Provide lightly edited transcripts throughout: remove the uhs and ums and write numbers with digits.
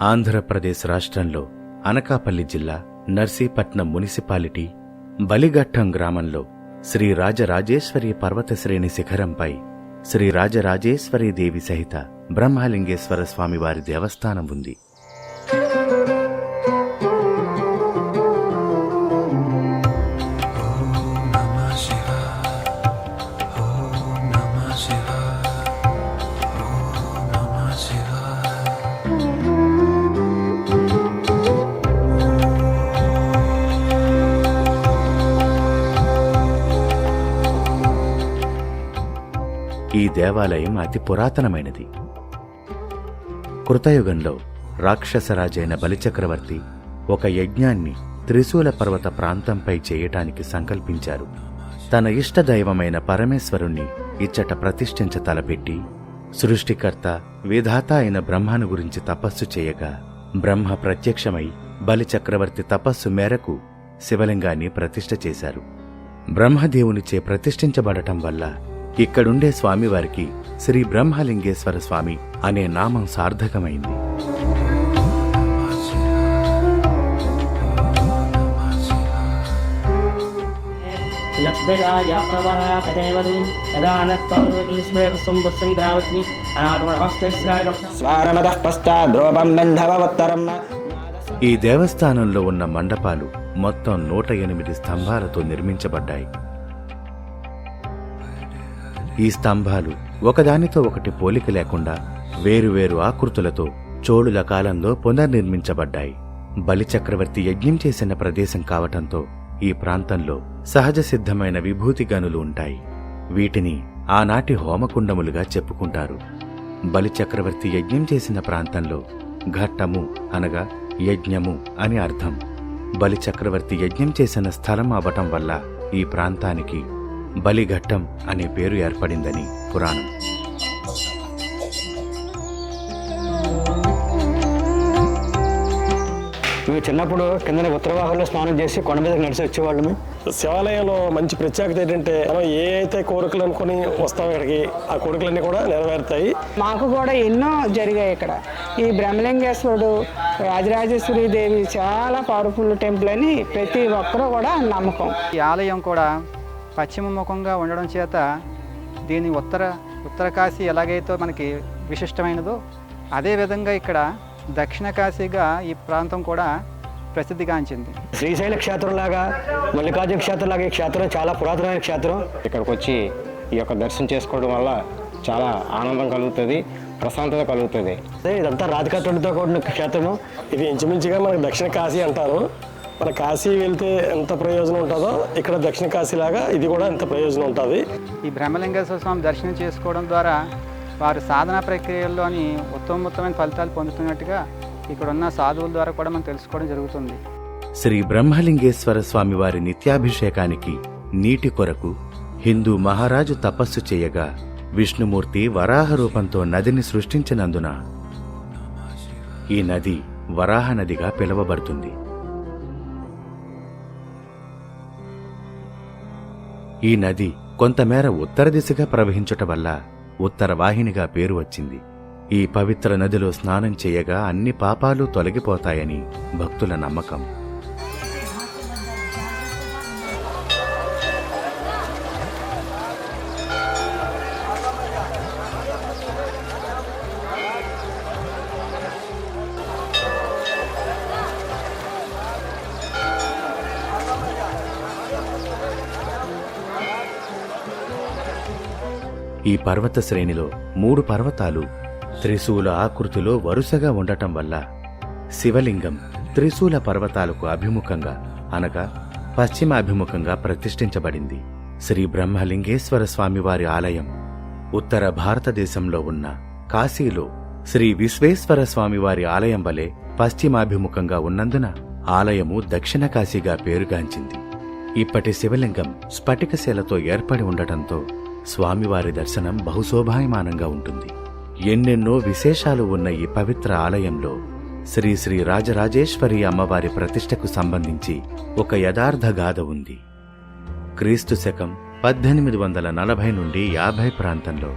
ఆంధ్రప్రదేశ్ రాష్ట్రంలో అనకాపల్లి జిల్లా నర్సీపట్నం మున్సిపాలిటీ బలిఘట్టం గ్రామంలో శ్రీ రాజరాజేశ్వరి పర్వతశ్రేణి శిఖరంపై శ్రీ రాజరాజేశ్వరీ దేవి సహిత బ్రహ్మలింగేశ్వర స్వామివారి దేవస్థానం ఉంది. ఈ దేవాలయం అతి పురాతనమైనది. కృతయుగంలో రాక్షసరాజైన బలిచక్రవర్తి ఒక యజ్ఞాన్ని త్రిశూల పర్వత ప్రాంతంపై చేయటానికి సంకల్పించారు. తన ఇష్టదైవమైన పరమేశ్వరుణ్ణి ఇచ్చట ప్రతిష్ఠించ తలపెట్టి సృష్టికర్త విధాత అయిన బ్రహ్మను గురించి తపస్సు చేయగా బ్రహ్మ ప్రత్యక్షమై బలిచక్రవర్తి తపస్సు మేరకు శివలింగాన్ని ప్రతిష్ఠ చేశారు. బ్రహ్మదేవునిచే ప్రతిష్ఠించబడటం వల్ల ఇక్కడుండే స్వామివారికి శ్రీ బ్రహ్మలింగేశ్వర స్వామి అనే నామం సార్థకమైంది. ఈ దేవస్థానంలో ఉన్న మండపాలు మొత్తం 108 స్తంభాలతో నిర్మించబడ్డాయి. ఈ స్తంభాలు ఒకదానితో ఒకటి పోలిక లేకుండా వేరువేరు ఆకృతులతో చోళుల కాలంలో పునర్నిర్మించబడ్డాయి. బలిచక్రవర్తి యజ్ఞం చేసిన ప్రదేశం కావటంతో ఈ ప్రాంతంలో సహజ సిద్ధమైన విభూతి గనులు ఉంటాయి. వీటిని ఆనాటి హోమకుండములుగా చెప్పుకుంటారు. బలిచక్రవర్తి యజ్ఞం చేసిన ప్రాంతంలో ఘట్టము అనగా యజ్ఞము అని అర్థం. బలిచక్రవర్తి యజ్ఞం చేసిన స్థలం అవటం వల్ల ఈ ప్రాంతానికి బలిఘట్టం అనే పేరు ఏర్పడిందని పురాణం. మేము చిన్నప్పుడు కింద ఉత్తరవాహంలో స్నానం చేసి కొండ మీద నడిచి వచ్చేవాళ్ళము. శివాలయంలో మంచి ప్రత్యేకత ఏంటంటే మనం ఏ అయితే కోరికలు అనుకుని వస్తాం ఇక్కడికి ఆ కోరికలన్నీ కూడా నెరవేరుతాయి. మాకు కూడా ఎన్నో జరిగాయి ఇక్కడ. ఈ బ్రహ్మలింగేశ్వరుడు రాజరాజేశ్వరి దేవి చాలా పవర్ఫుల్ టెంపుల్ అని ప్రతి ఒక్కరూ కూడా నమ్మకం. ఈ ఆలయం కూడా పశ్చిమ ముఖంగా ఉండడం చేత దీని ఉత్తర కాశీ ఎలాగైతే మనకి విశిష్టమైనదో అదేవిధంగా ఇక్కడ దక్షిణ కాశీగా ఈ ప్రాంతం కూడా ప్రసిద్ధిగాంచింది. శ్రీశైల క్షేత్రంలాగా మల్లికార్జున క్షేత్రంలాగా ఈ క్షేత్రం చాలా పురాతనమైన క్షేత్రం. ఇక్కడికి వచ్చి ఈ యొక్క దర్శనం చేసుకోవడం వల్ల చాలా ఆనందం కలుగుతుంది, ప్రశాంతత కలుగుతుంది. ఇదంతా రాతికత్తులతో కూడిన క్షేత్రము. ఇది ఇంచుమించుగా మనకు దక్షిణ కాశీ అంటారు. మన కాశీ వెళ్తే ఎంత ప్రయోజనం ఉంటుందో ఇక్కడ దక్షిణ కాశీ లాగా ఇది కూడా ఎంత ప్రయోజనం ఉంటుంది. ఈ బ్రహ్మలింగేశ్వర స్వామి దర్శనం చేసుకోవడం ద్వారా వారు సాధనా ప్రక్రియల్లోని ఉత్తమోత్తమైన ఫలితాలు పొందుతున్నట్టుగా ఇక్కడ ఉన్న సాధువుల ద్వారా కూడా మనం తెలుసుకోవడం జరుగుతుంది. శ్రీ బ్రహ్మలింగేశ్వర స్వామి వారి నిత్యాభిషేకానికి నీటి కొరకు హిందూ మహారాజు తపస్సు చేయగా విష్ణుమూర్తి వరాహ రూపంతో నదిని సృష్టించినందున ఈ నది వరాహ నదిగా పిలువబడుతుంది. ఈ నది కొంతమేర ఉత్తర దిశగా ప్రవహించుట వల్ల ఉత్తర వాహినిగా పేరు వచ్చింది. ఈ పవిత్ర నదిలో స్నానం చేయగా అన్ని పాపాలు తొలగిపోతాయని భక్తుల నమ్మకం. ఈ పర్వత శ్రేణిలో 3 పర్వతాలు త్రిశూల ఆకృతిలో వరుసగా ఉండటం వల్ల శివలింగం త్రిశూల పర్వతాలకు అభిముఖంగా అనగా పశ్చిమాభిముఖంగా ప్రతిష్ఠించబడింది. శ్రీ బ్రహ్మలింగేశ్వర స్వామివారి ఆలయం ఉత్తర భారతదేశంలో ఉన్న కాశీలో శ్రీ విశ్వేశ్వర స్వామివారి ఆలయం వలె పశ్చిమాభిముఖంగా ఉన్నందున ఆలయము దక్షిణ కాశీగా పేరుగాంచింది. ఇప్పటి శివలింగం స్ఫటికశిలతో ఏర్పడి ఉండటంతో స్వామివారి దర్శనం బహుశోభాయమానంగా ఉంటుంది. ఎన్నెన్నో విశేషాలు ఉన్న ఈ పవిత్ర ఆలయంలో శ్రీ శ్రీ రాజరాజేశ్వరి అమ్మవారి ప్రతిష్టకు సంబంధించి ఒక యథార్థ గాథ ఉంది. క్రీస్తు శకం 1840 నుండి 50 ప్రాంతంలో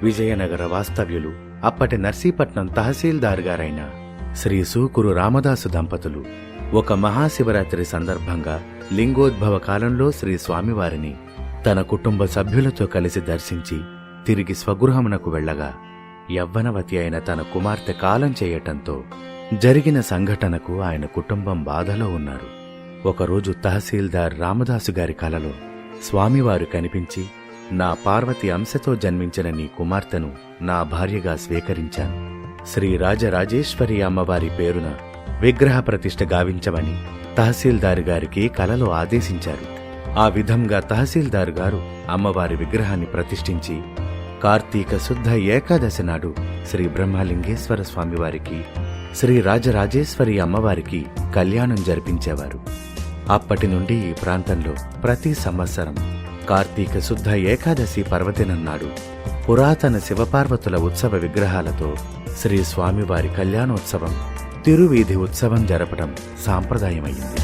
విజయనగర వాస్తవ్యులు అప్పటి నర్సీపట్నం తహసీల్దార్ గారైన శ్రీ సూకురు రామదాసు దంపతులు ఒక మహాశివరాత్రి సందర్భంగా లింగోద్భవ కాలంలో శ్రీ స్వామివారిని తన కుటుంబ సభ్యులతో కలిసి దర్శించి తిరిగి స్వగృహమునకు వెళ్లగా యవ్వనవతి అయిన తన కుమార్తె కాలం చేయటంతో జరిగిన సంఘటనకు ఆయన కుటుంబం బాధలో ఉన్నారు. ఒకరోజు తహసీల్దార్ రామదాసు గారి కలలో స్వామివారు కనిపించి, నా పార్వతి అంశతో జన్మించిన నీ కుమార్తెను నా భార్యగా స్వీకరించాను. శ్రీ రాజరాజేశ్వరి అమ్మవారి పేరున విగ్రహ ప్రతిష్ఠ గావించమని తహసీల్దారు గారికి కలలో ఆదేశించారు. ఆ విధంగా తహసీల్దారు గారు అమ్మవారి విగ్రహాన్ని ప్రతిష్ఠించి కార్తీక శుద్ధ ఏకాదశి నాడు శ్రీ బ్రహ్మలింగేశ్వర స్వామివారికి, శ్రీ రాజరాజేశ్వరి అమ్మవారికి కళ్యాణం జరిపించేవారు. అప్పటి నుండి ఈ ప్రాంతంలో ప్రతి సంవత్సరం కార్తీక శుద్ధ ఏకాదశి పర్వదినం నాడు పురాతన శివపార్వతుల ఉత్సవ విగ్రహాలతో శ్రీ స్వామివారి కళ్యాణోత్సవం, తిరువీధి ఉత్సవం జరపడం సాంప్రదాయమైంది.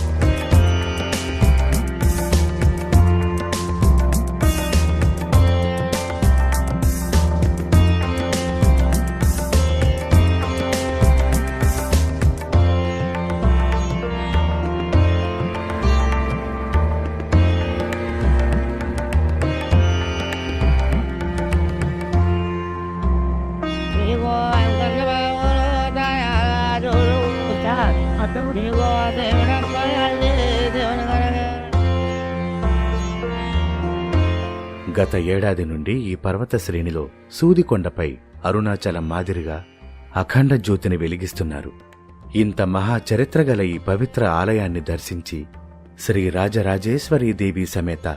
గత ఏడాది నుండి ఈ పర్వత శ్రేణిలో సూదికొండపై అరుణాచలం మాదిరిగా అఖండ జ్యోతిని వెలిగిస్తున్నారు. ఇంత మహా చరిత్ర గల ఈ పవిత్ర ఆలయాన్ని దర్శించి శ్రీ రాజరాజేశ్వరీదేవి సమేత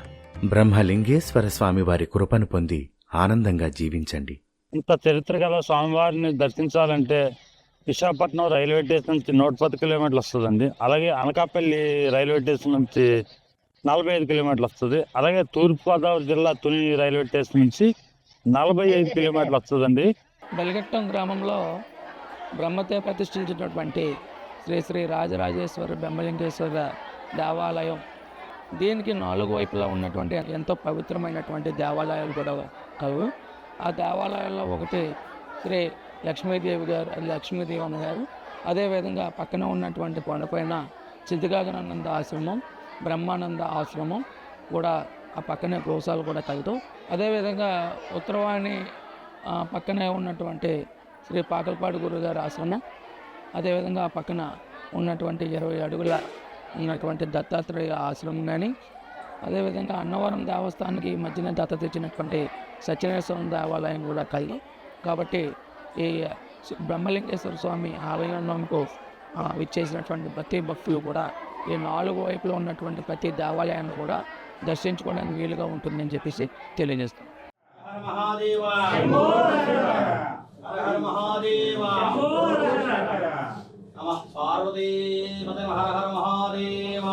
బ్రహ్మలింగేశ్వర స్వామివారి కృపను పొంది ఆనందంగా జీవించండి. ఇంత చరిత్ర గల స్వామివారిని దర్శించాలంటే విశాఖపట్నం రైల్వే స్టేషన్ నుంచి 110 కిలోమీటర్లు వస్తుందండి. అలాగే అనకాపల్లి రైల్వే స్టేషన్ నుంచి 45 కిలోమీటర్లు వస్తుంది. అలాగే తూర్పుగోదావరి జిల్లా తుని రైల్వే స్టేషన్ నుంచి 45 కిలోమీటర్లు వస్తుందండి. బలిఘట్టం గ్రామంలో బ్రహ్మతే ప్రతిష్ఠించినటువంటి శ్రీ శ్రీ రాజరాజేశ్వర బ్రహ్మలింగేశ్వర దేవాలయం, దీనికి 4 వైపులా ఉన్నటువంటి ఎంతో పవిత్రమైనటువంటి దేవాలయాలు కూడా కలవు. ఆ దేవాలయాల్లో ఒకటి శ్రీ లక్ష్మీదేవి గారు, లక్ష్మీదేవి అన్న గారు. అదేవిధంగా పక్కన ఉన్నటువంటి కొండపైన చిద్దిగాగనానంద ఆశ్రమం, బ్రహ్మానంద ఆశ్రమం కూడా ఆ పక్కనే గోశాలు కూడా కలదు. అదేవిధంగా ఉత్తరవాణి పక్కనే ఉన్నటువంటి శ్రీ పాకలపాడు గురుగారి ఆశ్రమం, అదేవిధంగా ఆ పక్కన ఉన్నటువంటి 20 అడుగుల ఉన్నటువంటి దత్తాత్రేయ ఆశ్రమం కానీ, అదేవిధంగా అన్నవరం దేవస్థానానికి ఈ మధ్యన దత్తత ఇచ్చినటువంటి సత్యనేశ్వరం దేవాలయం కూడా కలదు. కాబట్టి ఈ బ్రహ్మలింగేశ్వర స్వామి ఆలయంకు విచ్చేసినటువంటి ప్రతి భక్తులు కూడా ఈ 4 వైపులో ఉన్నటువంటి ప్రతి దేవాలయాన్ని కూడా దర్శించుకోవడానికి వీలుగా ఉంటుందని చెప్పేసి తెలియజేస్తాం. పార్వతీ హర హర మహాదేవ.